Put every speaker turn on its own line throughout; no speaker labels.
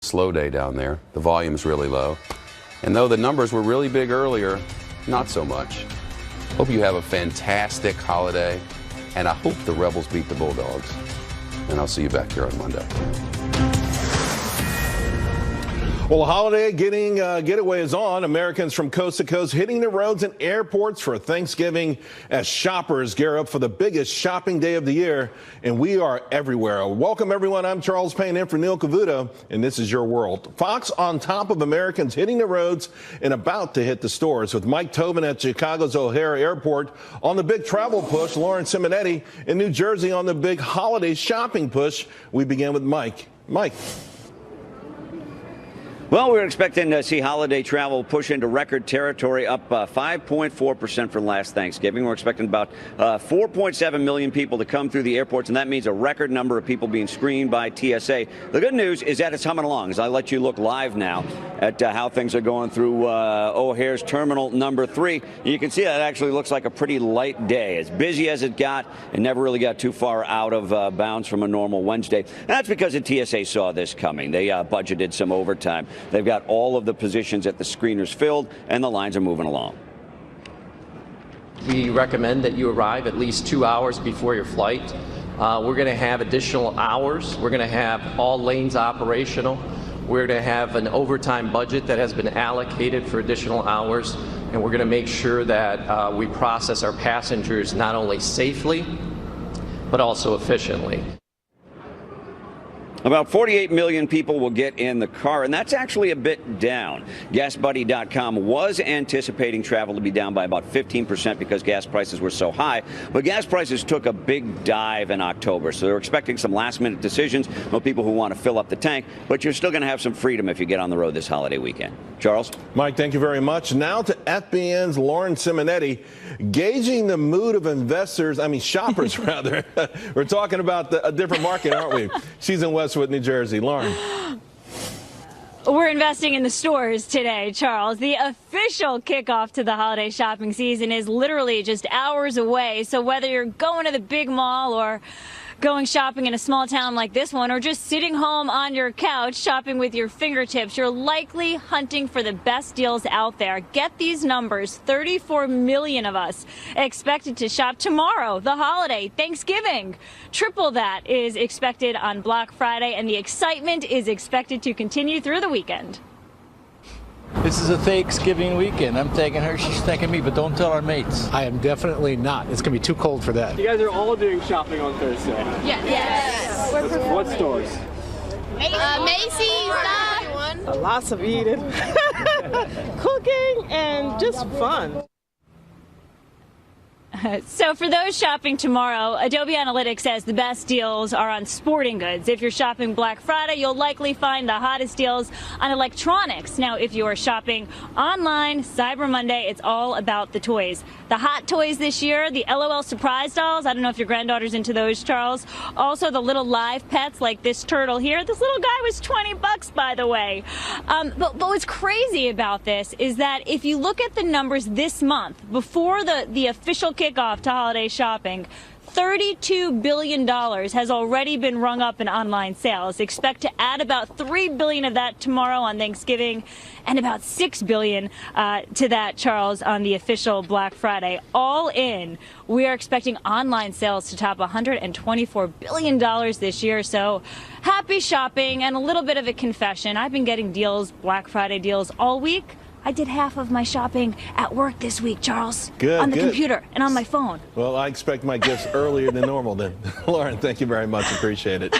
slow day down there. The volume is really low. And though the numbers were really big earlier, not so much. Hope you have a fantastic holiday, and I hope the Rebels beat the Bulldogs. And I'll see you back here on Monday.
Well, the holiday getaway is on. Americans from coast to coast hitting the roads and airports for Thanksgiving as shoppers gear up for the biggest shopping day of the year. And we are everywhere. Welcome, everyone. I'm Charles Payne in for Neil Cavuto, and this is your world. Fox on top of Americans hitting the roads and about to hit the stores with Mike Tobin at Chicago's O'Hare Airport on the big travel push, Lauren Simonetti in New Jersey on the big holiday shopping push. We begin with Mike. Mike.
Well, we're expecting to see holiday travel push into record territory, up 5.4% from last Thanksgiving. We're expecting about 4.7 million people to come through the airports, and that means a record number of people being screened by TSA. The good news is that it's humming along. As I let you look live now at how things are going through O'Hare's Terminal number 3, you can see that actually looks like a pretty light day. As busy as it got, it never really got too far out of bounds from a normal Wednesday. And that's because the TSA saw this coming. They budgeted some overtime. They've got all of the positions at the screeners filled, and the lines are moving along.
We recommend that you arrive at least 2 hours before your flight. We're going to have additional hours. We're going to have all lanes operational. We're going to have an overtime budget that has been allocated for additional hours, and we're going to make sure that we process our passengers not only safely, but also efficiently.
About 48 million people will get in the car, and that's actually a bit down. GasBuddy.com was anticipating travel to be down by about 15% because gas prices were so high, but gas prices took a big dive in October, so they're expecting some last-minute decisions from people who want to fill up the tank, but you're still going to have some freedom if you get on the road this holiday weekend. Charles?
Mike, thank you very much. Now to FBN's Lauren Simonetti, gauging the mood of investors, shoppers rather. We're talking about a different market, aren't we? She's in Westwood, New Jersey. Lauren.
We're investing in the stores today, Charles. The official kickoff to the holiday shopping season is literally just hours away. So whether you're going to the big mall or going shopping in a small town like this one, or just sitting home on your couch shopping with your fingertips, you're likely hunting for the best deals out there. Get these numbers. 34 million of us expected to shop tomorrow, the holiday, Thanksgiving. Triple that is expected on Black Friday, and the excitement is expected to continue through the weekend.
This is a Thanksgiving weekend. I'm taking her, she's taking me, but don't tell our mates.
I am definitely not. It's going to be too cold for that.
You guys are all doing shopping on Thursday.
Yes.
What stores?
Macy's. Lots of eating, cooking, and just fun.
So for those shopping tomorrow, Adobe Analytics says the best deals are on sporting goods. If you're shopping Black Friday, you'll likely find the hottest deals on electronics. Now, if you are shopping online, Cyber Monday, it's all about the toys. The hot toys this year, the LOL surprise dolls. I don't know if your granddaughter's into those, Charles. Also, the little live pets like this turtle here. This little guy was $20, by the way. But what's crazy about this is that if you look at the numbers this month, before the official kickoff to holiday shopping, $32 billion has already been rung up in online sales. Expect to add about $3 billion of that tomorrow on Thanksgiving, and about $6 billion to that, Charles, on the official Black Friday. All in, we are expecting online sales to top $124 billion this year. So happy shopping, and a little bit of a confession. I've been getting deals, Black Friday deals, all week. I did half of my shopping at work this week, Charles.
Good.
On the computer and on my phone.
Well, I expect my gifts earlier than normal then. Lauren, thank you very much. Appreciate it.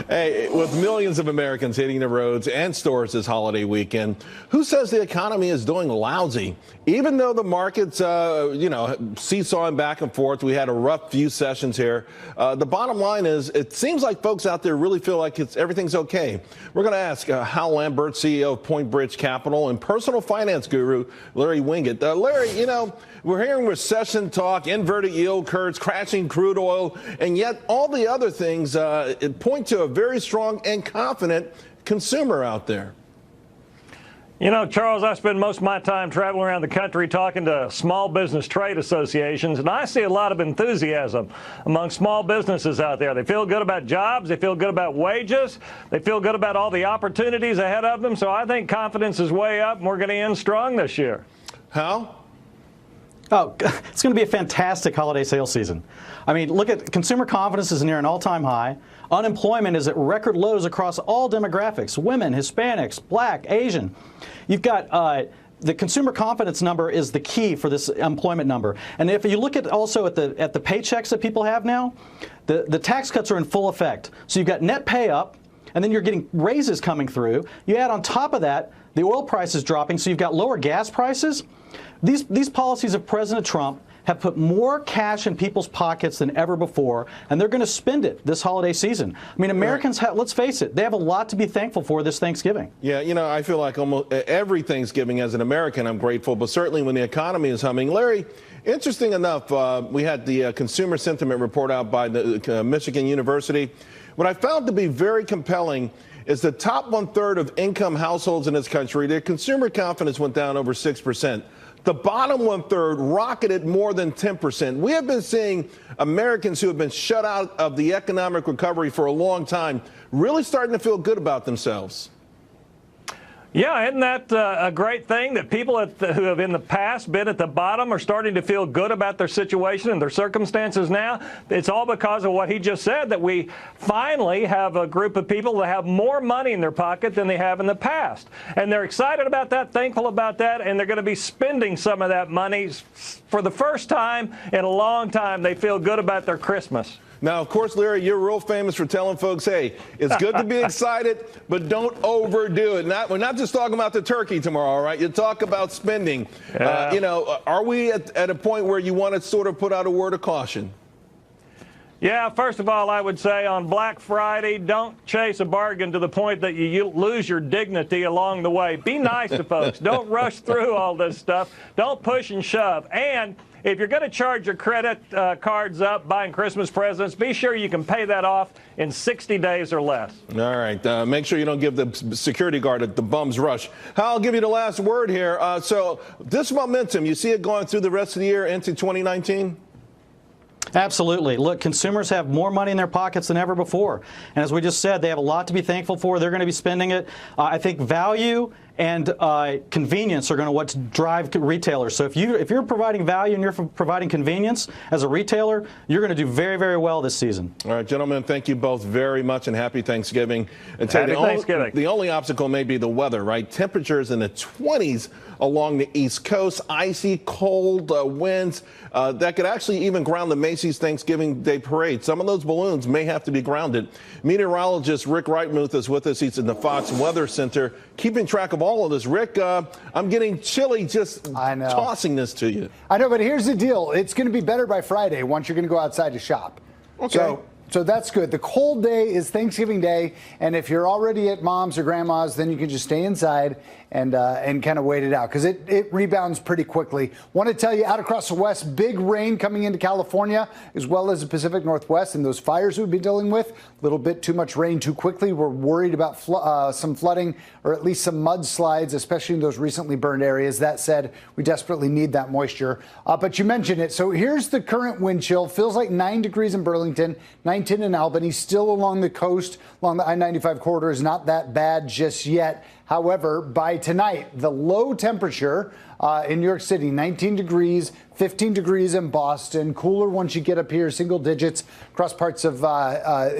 Hey, with millions of Americans hitting the roads and stores this holiday weekend, who says the economy is doing lousy? Even though the market's, seesawing back and forth, we had a rough few sessions here. The bottom line is it seems like folks out there really feel like everything's okay. We're going to ask Hal Lambert, CEO of Point Bridge Capital, and personal finance guru Larry Winget. Larry, we're hearing recession talk, inverted yield curves, crashing crude oil, and yet all the other things point to a very strong and confident consumer out there.
You know, Charles, I spend most of my time traveling around the country talking to small business trade associations, and I see a lot of enthusiasm among small businesses out there. They feel good about jobs. They feel good about wages. They feel good about all the opportunities ahead of them. So I think confidence is way up, and we're going to end strong this year.
How?
Oh, it's going to be a fantastic holiday sales season. I mean, look at consumer confidence is near an all-time high. Unemployment is at record lows across all demographics: women, Hispanics, Black, Asian. You've got the consumer confidence number is the key for this employment number. And if you look at also at the paychecks that people have now, the tax cuts are in full effect. So you've got net pay up, and then you're getting raises coming through. You add on top of that the oil prices dropping, so you've got lower gas prices. These policies of President Trump have put more cash in people's pockets than ever before, and they're going to spend it this holiday season. I mean, Americans, let's face it, they have a lot to be thankful for this Thanksgiving.
Yeah, you know, I feel like almost every Thanksgiving as an American I'm grateful, but certainly when the economy is humming. Larry, interesting enough, we had the consumer sentiment report out by the Michigan University. What I found to be very compelling is the top 1/3 of income households in this country, their consumer confidence went down over 6%. The bottom 1/3 rocketed more than 10%. We have been seeing Americans who have been shut out of the economic recovery for a long time really starting to feel good about themselves.
Yeah, isn't that a great thing that people who have in the past been at the bottom are starting to feel good about their situation and their circumstances now? It's all because of what he just said, that we finally have a group of people that have more money in their pocket than they have in the past. And they're excited about that, thankful about that, and they're going to be spending some of that money for the first time in a long time. They feel good about their Christmas.
Now, of course, Larry, you're real famous for telling folks, hey, it's good to be excited, but don't overdo it. We're not just talking about the turkey tomorrow, all right? You talk about spending.
Yeah.
You know, are we at a point where you want to sort of put out a word of caution?
Yeah, first of all, I would say on Black Friday, don't chase a bargain to the point that you lose your dignity along the way. Be nice to folks. Don't rush through all this stuff. Don't push and shove. And if you're going to charge your credit cards up buying Christmas presents, be sure you can pay that off in 60 days or less.
All right. Make sure you don't give the security guard the bum's rush. I'll give you the last word here. So this momentum, you see it going through the rest of the year into 2019?
Absolutely. Look, consumers have more money in their pockets than ever before. And as we just said, they have a lot to be thankful for. They're going to be spending it. I think value and convenience are going to drive retailers. So if you're providing value and you're providing convenience as a retailer, you're going to do very, very well this season.
All right, gentlemen, thank you both very much, and happy Thanksgiving. And
happy Thanksgiving.
The only obstacle may be the weather, right? Temperatures in the 20s along the East Coast, icy, cold winds that could actually even ground the Macy's Thanksgiving Day Parade. Some of those balloons may have to be grounded. Meteorologist Rick Reitmuth is with us. He's in the Fox Weather Center, keeping track of all of this. Rick, I'm getting chilly just tossing this to you.
I know, but here's the deal. It's going to be better by Friday once you're going to go outside to shop.
Okay.
So that's good. The cold day is Thanksgiving Day, and if you're already at mom's or grandma's, then you can just stay inside and kind of wait it out, because it rebounds pretty quickly. Want to tell you, out across the west, big rain coming into California as well as the Pacific Northwest, and those fires we've been dealing with, a little bit too much rain too quickly. We're worried about some flooding or at least some mudslides, especially in those recently burned areas. That said, we desperately need that moisture. But you mentioned it. So here's the current wind chill. Feels like 9 degrees in Burlington, 19 in Albany, still along the coast, along the I-95 corridor is not that bad just yet. However, by tonight, the low temperature in New York City, 19 degrees, 15 degrees in Boston, cooler once you get up here, single digits across parts of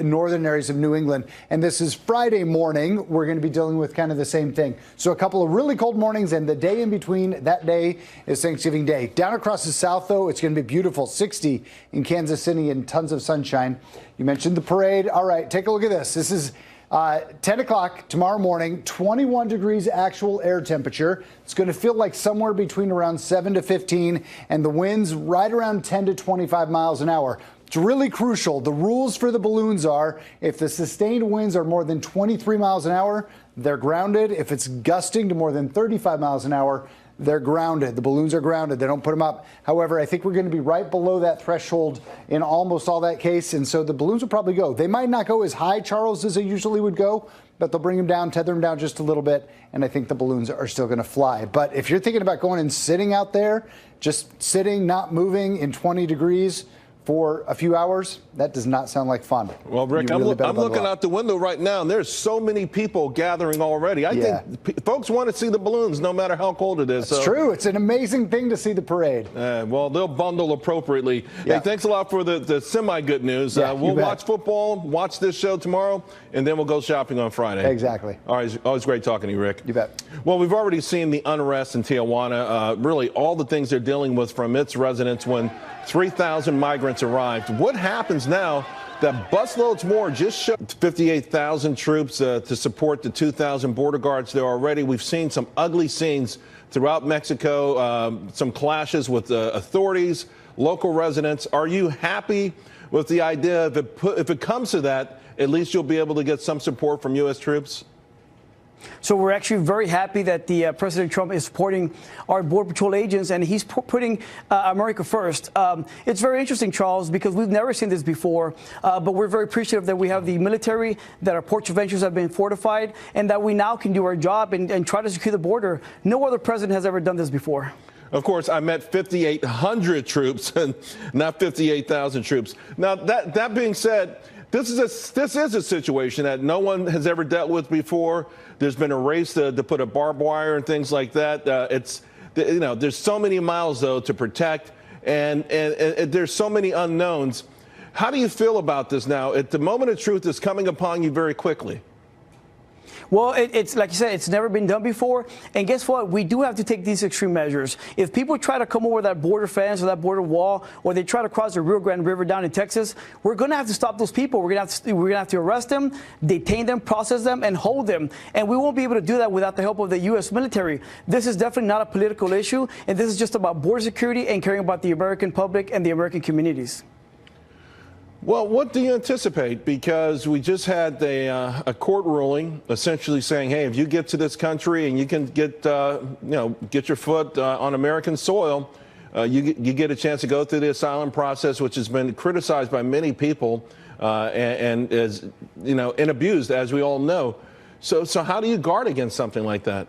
northern areas of New England. And this is Friday morning. We're going to be dealing with kind of the same thing. So a couple of really cold mornings, and the day in between that day is Thanksgiving Day. Down across the south, though, it's going to be beautiful, 60 in Kansas City and tons of sunshine. You mentioned the parade. All right, take a look at this. This is 10 o'clock tomorrow morning, 21 degrees actual air temperature. It's going to feel like somewhere between around 7 to 15, and the winds right around 10 to 25 miles an hour. It's really crucial. The rules for the balloons are if the sustained winds are more than 23 miles an hour, they're grounded. If it's gusting to more than 35 miles an hour, they're grounded. The balloons are grounded. They don't put them up. However, I think we're going to be right below that threshold in almost all that case, and so the balloons will probably go. They might not go as high, Charles, as they usually would go, but they'll bring them down, tether them down just a little bit, and I think the balloons are still going to fly. But if you're thinking about going and sitting out there, just sitting, not moving in 20 degrees for a few hours, that does not sound like fun.
Well, Rick, I'm looking out the window right now, and there's so many people gathering already. I think folks want to see the balloons no matter how cold it is.
It's true. It's an amazing thing to see the parade.
Well, they'll bundle appropriately. Hey, thanks a lot for the semi-good news. We'll watch football, watch this show tomorrow, and then we'll go shopping on Friday.
Exactly.
All right, always great talking to you, Rick.
You bet.
Well, we've already seen the unrest in Tijuana, really all the things they're dealing with from its residents when 3,000 migrants arrived. What happens now that busloads more just showed 58,000 troops to support the 2,000 border guards there already? We've seen some ugly scenes throughout Mexico, some clashes with authorities, local residents. Are you happy with the idea if it comes to that, at least you'll be able to get some support from U.S. troops?
So we're actually very happy that the President Trump is supporting our Border Patrol agents, and he's putting America first. It's very interesting, Charles, because we've never seen this before, but we're very appreciative that we have the military, that our ports of entry have been fortified, and that we now can do our job and try to secure the border. No other president has ever done this before.
Of course, I meant 5,800 troops and not 58,000 troops. Now, that being said, this is a situation that no one has ever dealt with before. There's been a race to put a barbed wire and things like that. There's so many miles, though, to protect, and there's so many unknowns. How do you feel about this now? The moment of truth is coming upon you very quickly.
Well, it's like you said, it's never been done before. And guess what? We do have to take these extreme measures. If people try to come over that border fence or that border wall, or they try to cross the Rio Grande River down in Texas, we're going to have to stop those people. We're going to have to arrest them, detain them, process them, and hold them. And we won't be able to do that without the help of the U.S. military. This is definitely not a political issue, and this is just about border security and caring about the American public and the American communities.
Well, what do you anticipate? Because we just had a court ruling essentially saying, hey, if you get to this country and you can get your foot on American soil, you get a chance to go through the asylum process, which has been criticized by many people and is, and abused, as we all know. So how do you guard against something like that?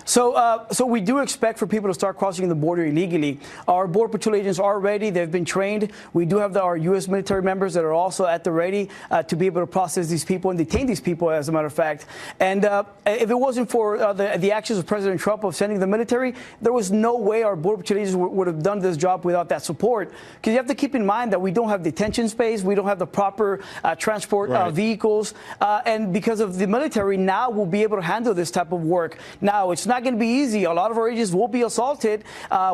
So we do expect for people to start crossing the border illegally. Our Border Patrol agents are ready. They've been trained. We do have our U.S. military members that are also at the ready to be able to process these people and detain these people, as a matter of fact. And if it wasn't for the actions of President Trump of sending the military, there was no way our Border Patrol agents would have done this job without that support. Because you have to keep in mind that we don't have detention space. We don't have the proper transport vehicles. And because of the military, now we'll be able to handle this type of work. Now, it's not going to be easy. A lot of our agents will be assaulted.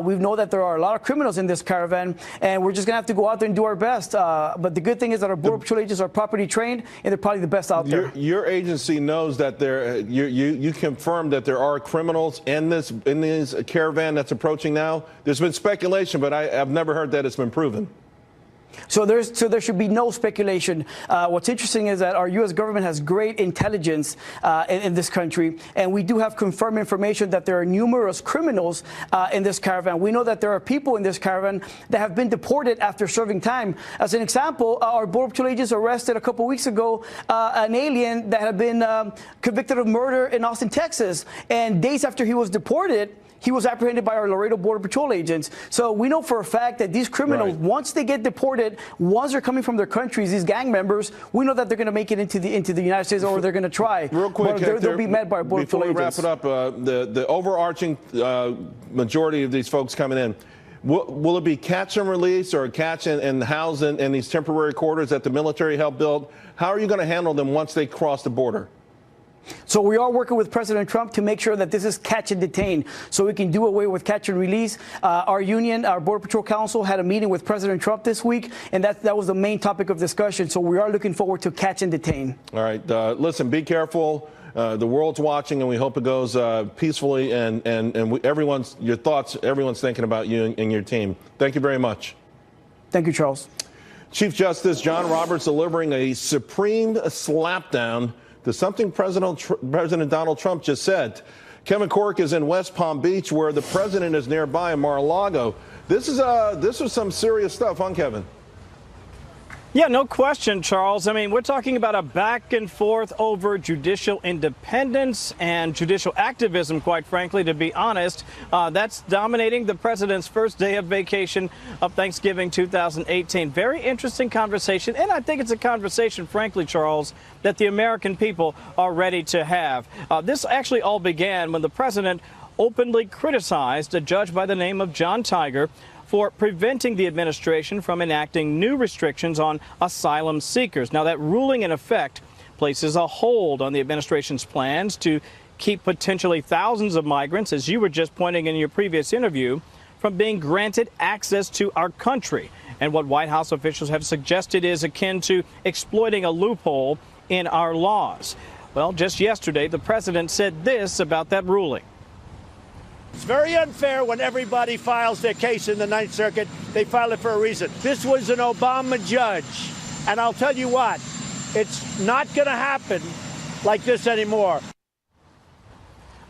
We know that there are a lot of criminals in this caravan, and we're just going to have to go out there and do our best. But the good thing is that our Border Patrol agents are properly trained, and they're probably the best out there.
Your agency knows that you confirmed that there are criminals in this caravan that's approaching now. There's been speculation, but I've never heard that it's been proven.
So there should be no speculation. What's interesting is that our U.S. government has great intelligence in this country, and we do have confirmed information that there are numerous criminals in this caravan. We know that there are people in this caravan that have been deported after serving time. As an example, our Border Patrol agents arrested a couple weeks ago an alien that had been convicted of murder in Austin, Texas, and days after he was deported, he was apprehended by our Laredo Border Patrol agents. So we know for a fact that these criminals, once they get deported, once they're coming from their countries, these gang members, we know that they're going to make it into the United States, or they're going to try.
Real quick,
Hector, they'll be met by our Border Patrol agents.
Before we wrap it up, the overarching majority of these folks coming in, will it be catch and release, or catch and house in these temporary quarters that the military helped build? How are you going to handle them once they cross the border?
So we are working with President Trump to make sure that this is catch and detain, so we can do away with catch and release. Our union, our Border Patrol Council, had a meeting with President Trump this week, and that was the main topic of discussion. So we are looking forward to catch and detain. All
right. Listen, be careful. The world's watching, and we hope it goes peacefully. And everyone's thinking about you and your team. Thank you very much.
Thank you, Charles.
Chief Justice John Roberts delivering a supreme slapdown to something President Donald Trump just said. Kevin Corke is in West Palm Beach, where the president is nearby in Mar-a-Lago. This is some serious stuff, huh, Kevin?
Yeah, no question, Charles. I mean, we're talking about a back and forth over judicial independence and judicial activism, quite frankly, to be honest. That's dominating the president's first day of vacation of Thanksgiving 2018. Very interesting conversation. And I think it's a conversation, frankly, Charles, that the American people are ready to have. This actually all began when the president openly criticized a judge by the name of John Tiger for preventing the administration from enacting new restrictions on asylum seekers. Now, that ruling, in effect, places a hold on the administration's plans to keep potentially thousands of migrants, as you were just pointing in your previous interview, from being granted access to our country. And what White House officials have suggested is akin to exploiting a loophole in our laws. Well, just yesterday, the president said this about that ruling.
It's very unfair when everybody files their case in the Ninth Circuit. They file it for a reason. This was an Obama judge. And I'll tell you what, it's not going to happen like this anymore.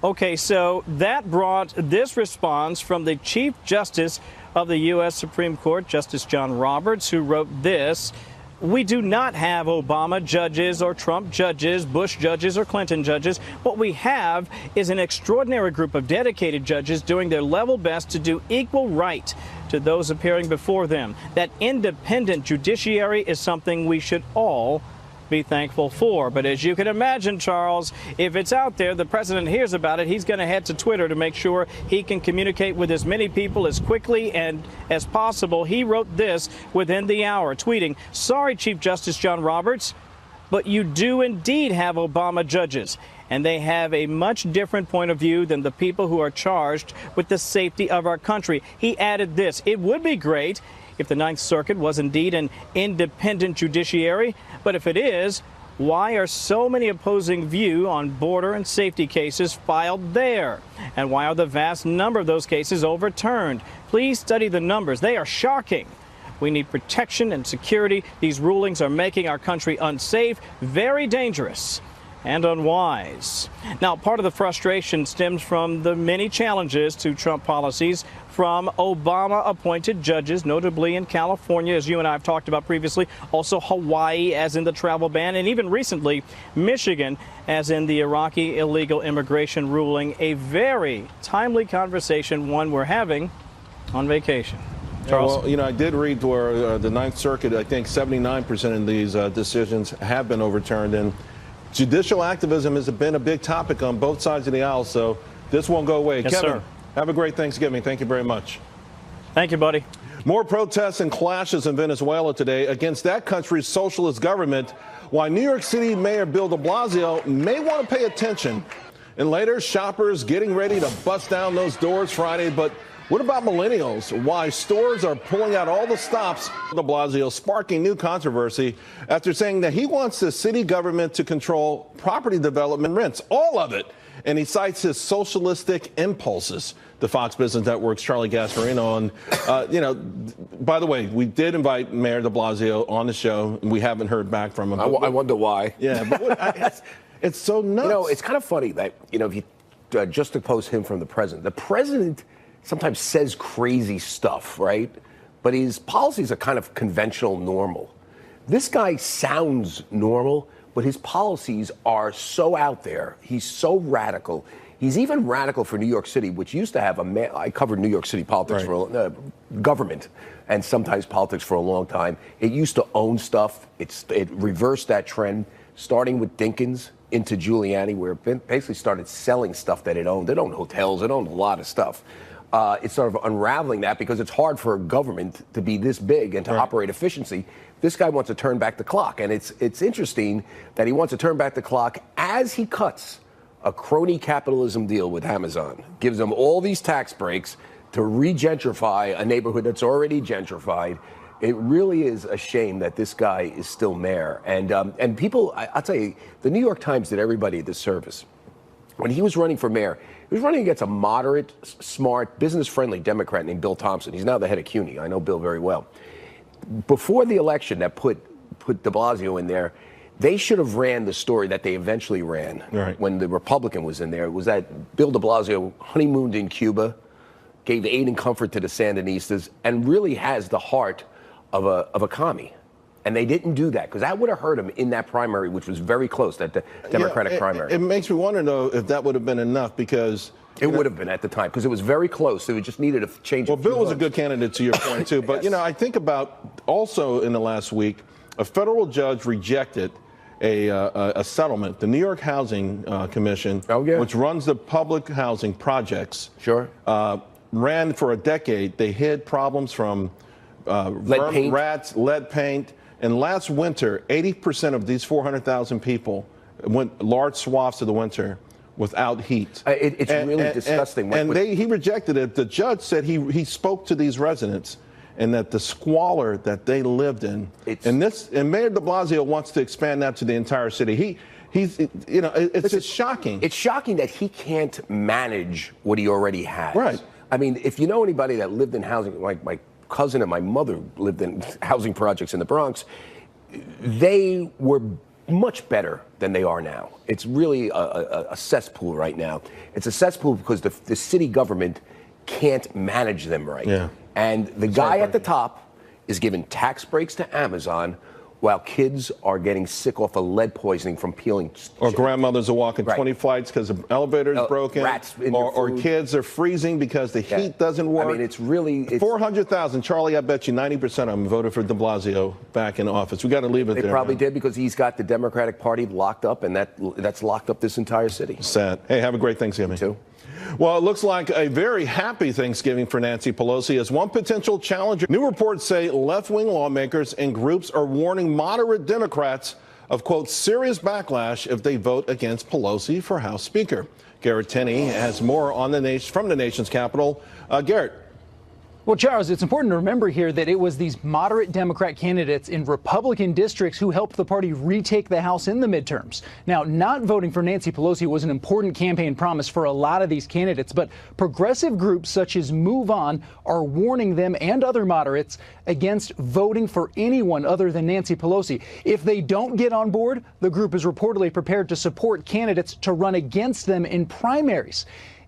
Okay, so that brought this response from the Chief Justice of the U.S. Supreme Court, Justice John Roberts, who wrote this. We do not have Obama judges or Trump judges, Bush judges or Clinton judges. What we have is an extraordinary group of dedicated judges doing their level best to do equal right to those appearing before them. That independent judiciary is something we should all be thankful for. But as you can imagine, Charles, if it's out there, the president hears about it, he's going to head to Twitter to make sure he can communicate with as many people as quickly and as possible. He wrote this within the hour, tweeting, "Sorry, Chief Justice John Roberts, but you do indeed have Obama judges, and they have a much different point of view than the people who are charged with the safety of our country." He added this: "It would be great if the Ninth Circuit was indeed an independent judiciary, but if it is, why are so many opposing views on border and safety cases filed there? And why are the vast number of those cases overturned? Please study the numbers. They are shocking. We need protection and security. These rulings are making our country unsafe, very dangerous, and unwise." Now, part of the frustration stems from the many challenges to Trump policies from Obama-appointed judges, notably in California, as you and I have talked about previously, also Hawaii, as in the travel ban, and even recently, Michigan, as in the Iraqi illegal immigration ruling. A very timely conversation, one we're having on vacation. Charles?
Well, I did read where the Ninth Circuit, I think 79% of these decisions have been overturned, and judicial activism has been a big topic on both sides of the aisle, so this won't go away.
Yes,
Kevin,
sir.
Have a great Thanksgiving. Thank you very much.
Thank you, buddy.
More protests and clashes in Venezuela today against that country's socialist government, why New York City Mayor Bill de Blasio may want to pay attention. And later, shoppers getting ready to bust down those doors Friday. But what about millennials? Why stores are pulling out all the stops. De Blasio sparking new controversy after saying that he wants the city government to control property development rents, all of it. And he cites his socialistic impulses. The Fox Business Network's Charlie Gasparino. And, by the way, we did invite Mayor de Blasio on the show, and we haven't heard back from him.
I wonder why.
Yeah, but it's so nuts.
It's kind of funny that, if you juxtapose him from the president sometimes says crazy stuff, right? But his policies are kind of conventional normal. This guy sounds normal, but his policies are so out there. He's so radical. He's even radical for New York City, which used to have I covered New York City politics for government and sometimes politics for a long time. It used to own stuff. It reversed that trend, starting with Dinkins into Giuliani, where it basically started selling stuff that it owned. It owned hotels. It owned a lot of stuff. It's sort of unraveling that because it's hard for a government to be this big and to operate efficiency. This guy wants to turn back the clock. And it's interesting that he wants to turn back the clock as he cuts a crony capitalism deal with Amazon. Gives them all these tax breaks to re-gentrify a neighborhood that's already gentrified. It really is a shame that this guy is still mayor. And people, I'll tell you, the New York Times did everybody a disservice. When he was running for mayor, he was running against a moderate, smart, business-friendly Democrat named Bill Thompson. He's now the head of CUNY. I know Bill very well. Before the election that put de Blasio in there, they should have ran the story that they eventually ran when the Republican was in there. It was that Bill de Blasio honeymooned in Cuba, gave aid and comfort to the Sandinistas, and really has the heart of a commie. And they didn't do that because that would have hurt him in that primary, which was very close, that Democratic primary.
It makes me wonder, though, if that would have been enough because...
It would have been at the time because it was very close. It just needed a change.
Well, Bill was a good candidate to your point, too. But,
Yes.
I think about also in the last week, a federal judge rejected a settlement. The New York Housing Commission, which runs the public housing projects, ran for a decade. They hid problems from rats, lead paint. And last winter, 80% of these 400,000 people went large swaths of the winter without heat.
It's really disgusting.
He rejected it. The judge said he spoke to these residents and that the squalor that they lived in, and Mayor de Blasio wants to expand that to the entire city. It's just shocking.
It's shocking that he can't manage what he already has.
Right.
I mean, if you know anybody that lived in housing, like my cousin and my mother lived in housing projects in the Bronx, they were much better than they are now. It's really a cesspool right now. It's a cesspool because the city government can't manage them right.
Yeah.
And the guy at the top is giving tax breaks to Amazon while kids are getting sick off of lead poisoning from peeling.
Or grandmothers are walking 20 flights because the elevator is broken.
Rats in
or
your food.
Kids are freezing because the heat doesn't work.
I mean, it's really...
400,000. Charlie, I bet you 90% of them voted for de Blasio back in office. We got to leave it there.
They probably did because he's got the Democratic Party locked up, and that's locked up this entire city.
Sad. Hey, have a great Thanksgiving.
You too.
Well, it looks like a very happy Thanksgiving for Nancy Pelosi as one potential challenger. New reports say left-wing lawmakers and groups are warning moderate Democrats of, quote, serious backlash if they vote against Pelosi for House Speaker. Garrett Tenney has more on from the nation's capital. Garrett.
Well, Charles, it's important to remember here that it was these moderate Democrat candidates in Republican districts who helped the party retake the House in the midterms. Now, not voting for Nancy Pelosi was an important campaign promise for a lot of these candidates, but progressive groups such as Move On are warning them and other moderates against voting for anyone other than Nancy Pelosi. If they don't get on board, the group is reportedly prepared to support candidates to run against them in primaries.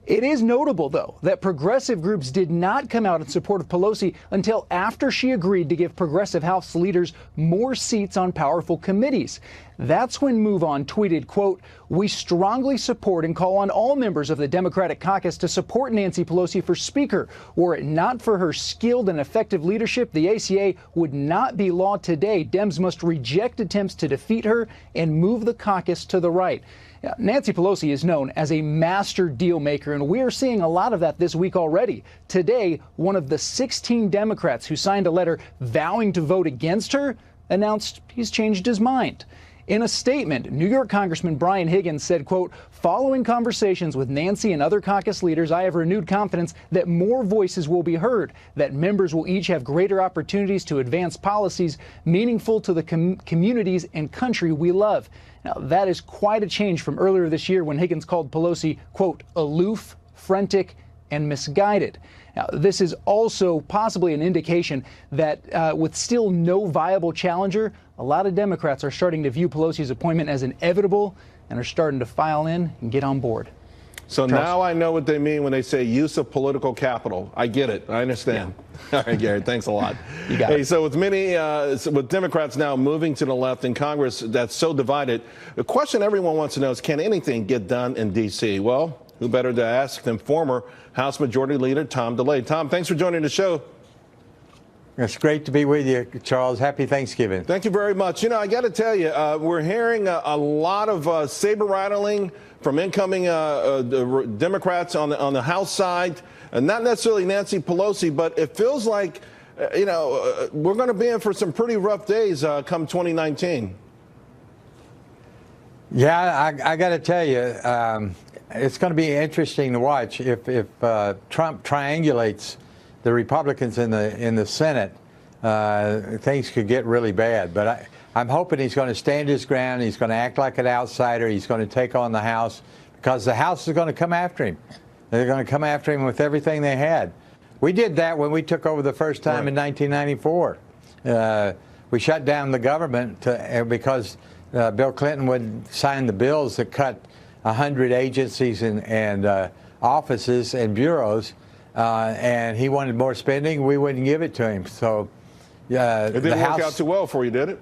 It is notable, though, that progressive groups did not come out in support of Pelosi until after she agreed to give progressive House leaders more seats on powerful committees. That's when Move On tweeted, quote, "We strongly support and call on all members of the Democratic caucus to support Nancy Pelosi for Speaker. Were it not for her skilled and effective leadership, the ACA would not be law today. Dems must reject attempts to defeat her and move the caucus to the right." Now, Nancy Pelosi is known as a master deal maker, and we're seeing a lot of that this week already. Today, one of the 16 Democrats who signed a letter vowing to vote against her announced he's changed his mind. In a statement, New York Congressman Brian Higgins said, quote, "Following conversations with Nancy and other caucus leaders, I have renewed confidence that more voices will be heard, that members will each have greater opportunities to advance policies meaningful to the communities and country we love." Now, that is quite a change from earlier this year when Higgins called Pelosi, quote, "aloof, frantic, and misguided." Now, this is also possibly an indication that with still no viable challenger, a lot of Democrats are starting to view Pelosi's appointment as inevitable and are starting to file in and get on board.
So now I know what they mean when they say use of political capital. I get it. I understand. Yeah. All right, Gary, thanks a lot.
You got it.
So with with Democrats now moving to the left in Congress that's so divided, the question everyone wants to know is, can anything get done in D.C.? Well, who better to ask than former House Majority Leader Tom DeLay. Tom, thanks for joining the show.
It's great to be with you, Charles. Happy Thanksgiving.
Thank you very much. I got to tell you, we're hearing a lot of saber rattling from incoming Democrats on the House side, not necessarily Nancy Pelosi, but it feels like, we're going to be in for some pretty rough days come 2019.
Yeah, I got to tell you, it's going to be interesting to watch if Trump triangulates the Republicans in the Senate. Things could get really bad, but I'm hoping he's going to stand his ground. He's going to act like an outsider. He's going to take on the House because the House is going to come after him. They're going to come after him with everything they had. We did that when we took over the first time in 1994. We shut down the government because Bill Clinton would sign the bills that cut 100 agencies and offices and bureaus, and he wanted more spending. We wouldn't give it to him. So
it didn't work out too well for you, did it?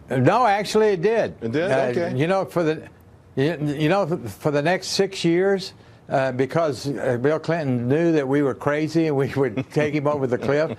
No, actually, it did.
It did? Okay.
You know, for the next 6 years, because Bill Clinton knew that we were crazy and we would take him over the cliff,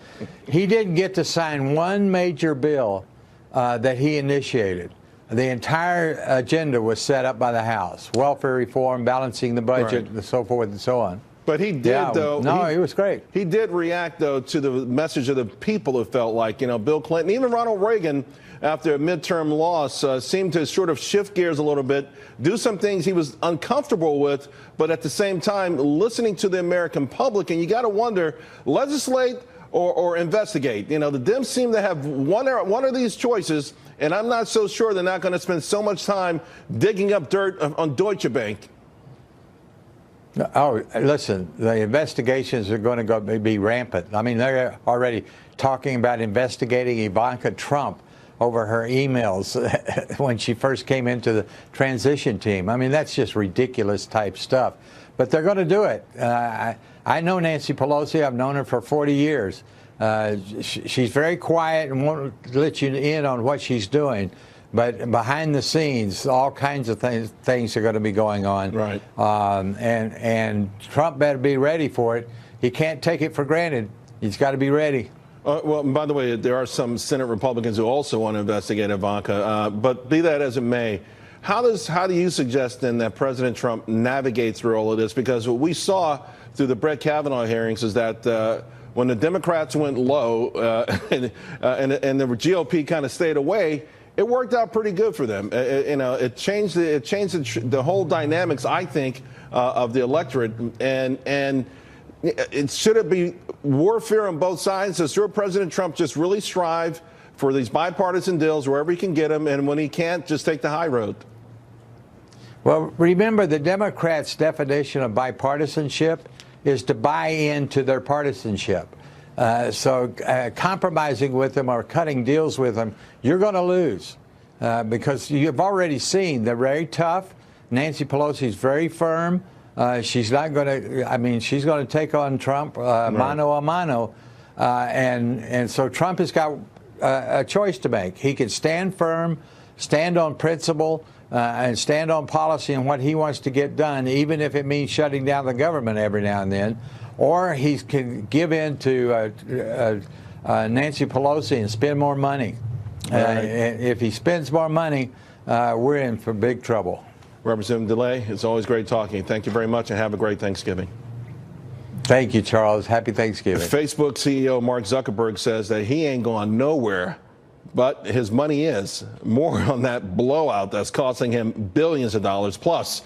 he didn't get to sign one major bill that he initiated. The entire agenda was set up by the House: welfare reform, balancing the budget, and so forth and so on.
But he did, though.
No, he was great.
He did react, though, to the message of the people. It felt like, Bill Clinton, even Ronald Reagan, after a midterm loss, seemed to sort of shift gears a little bit, do some things he was uncomfortable with, but at the same time, listening to the American public. And you got to wonder, legislate or investigate. The Dems seem to have one of these choices, and I'm not so sure they're not going to spend so much time digging up dirt on Deutsche Bank.
Oh, listen, the investigations are going to be rampant. I mean, they're already talking about investigating Ivanka Trump over her emails when she first came into the transition team. I mean, that's just ridiculous type stuff. But they're going to do it. I know Nancy Pelosi. I've known her for 40 years. She's very quiet and won't let you in on what she's doing. But behind the scenes, all kinds of things are going to be going on.
Right.
And Trump better be ready for it. He can't take it for granted. He's got to be ready.
Well, by the way, there are some Senate Republicans who also want to investigate Ivanka. But be that as it may, how do you suggest then that President Trump navigate through all of this? Because what we saw through the Brett Kavanaugh hearings is that when the Democrats went low and the GOP kind of stayed away, it worked out pretty good for them. It changed the whole dynamics, I think, of the electorate. And should it be warfare on both sides? Does your President Trump just really strive for these bipartisan deals wherever he can get them, and when he can't, just take the high road?
Well, remember, the Democrats' definition of bipartisanship is to buy into their partisanship. So compromising with them or cutting deals with them, you're going to lose because you've already seen they're very tough. Nancy Pelosi's very firm. She's not going to, she's going to take on Trump mano a mano. And so Trump has got a choice to make. He can stand firm, stand on principle, and stand on policy and what he wants to get done, even if it means shutting down the government every now and then. Or he can give in to Nancy Pelosi and spend more money.
Right.
If he spends more money, we're in for big trouble.
Representative DeLay, it's always great talking. Thank you very much, and have a great Thanksgiving.
Thank you, Charles. Happy Thanksgiving.
Facebook CEO Mark Zuckerberg says that he ain't going nowhere, but his money is. More on that blowout that's costing him billions of dollars plus.